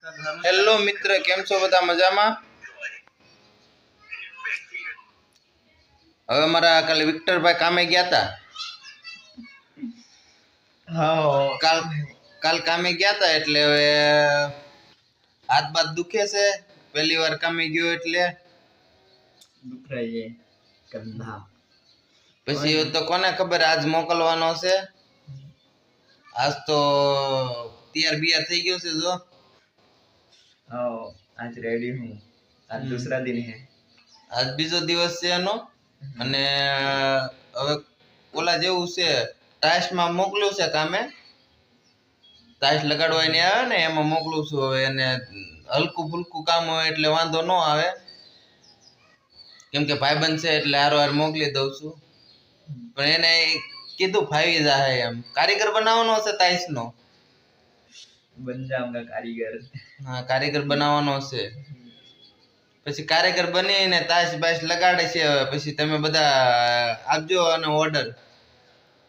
Hello મિત્ર, કેમ છો બધા? મજામાં? હવે મારા કાલે વિક્ટરભાઈ કામે ગયા હતા. કાલ કામે ગયા હતા એટલે હવે હાથ બાત દુખે છે. પહેલી વાર કામે ગયો એટલે પછી તો કોને ખબર આજ મોકલવાનો છે. આજ તો તૈયાર બિયાર થઈ ગયો છે. જો आज रेडी हूँ. आज दूसरा दिन है. આજ બીજો દિવસ છે એનો. અને હવે ઓલા જેવું છે, ટાઈસમાં મોકલ્યું છે કામે. ટાઈસ લગાડવાની આવે ને એમાં મોકલું છું. હવે એને હલકું ફુલકું કામ હોય એટલે વાંધો ન આવે, કેમ કે ભાઈબંધ છે એટલે હારો મોકલી દઉં છું. પણ એને કીધું ફાવી જાય એમ. કારીગર બનાવવાનો છે ટાઈસનો. बन जाऊंगा कारीगर. હા, કારીગર બનાવવાનો છે. પછી કારીગર બનીને તાશ બાશ લગાડે છે. હવે પછી તમે બધા આપજો અને ઓર્ડર.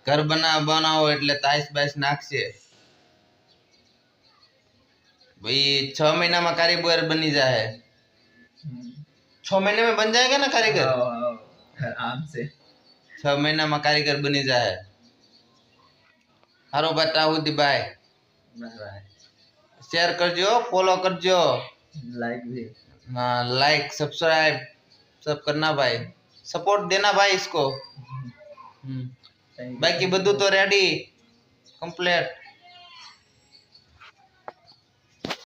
ઘર બનાવો એટલે તાશ બાશ નાખશે. भाई 6 महीना में कारीगर बनी जाए. 6 महीने में बन जाएगा ना कारीगर. आराम से 6 महीना में कारीगर बनी जाए. हारो बताओ दी बाय. शेयर करजो, फॉलो करजो, लाइक भी. हाँ, लाइक सब्सक्राइब सब करना भाई. सपोर्ट देना भाई इसको. बाकी બધું તો રેડી કમ્પ્લીટ.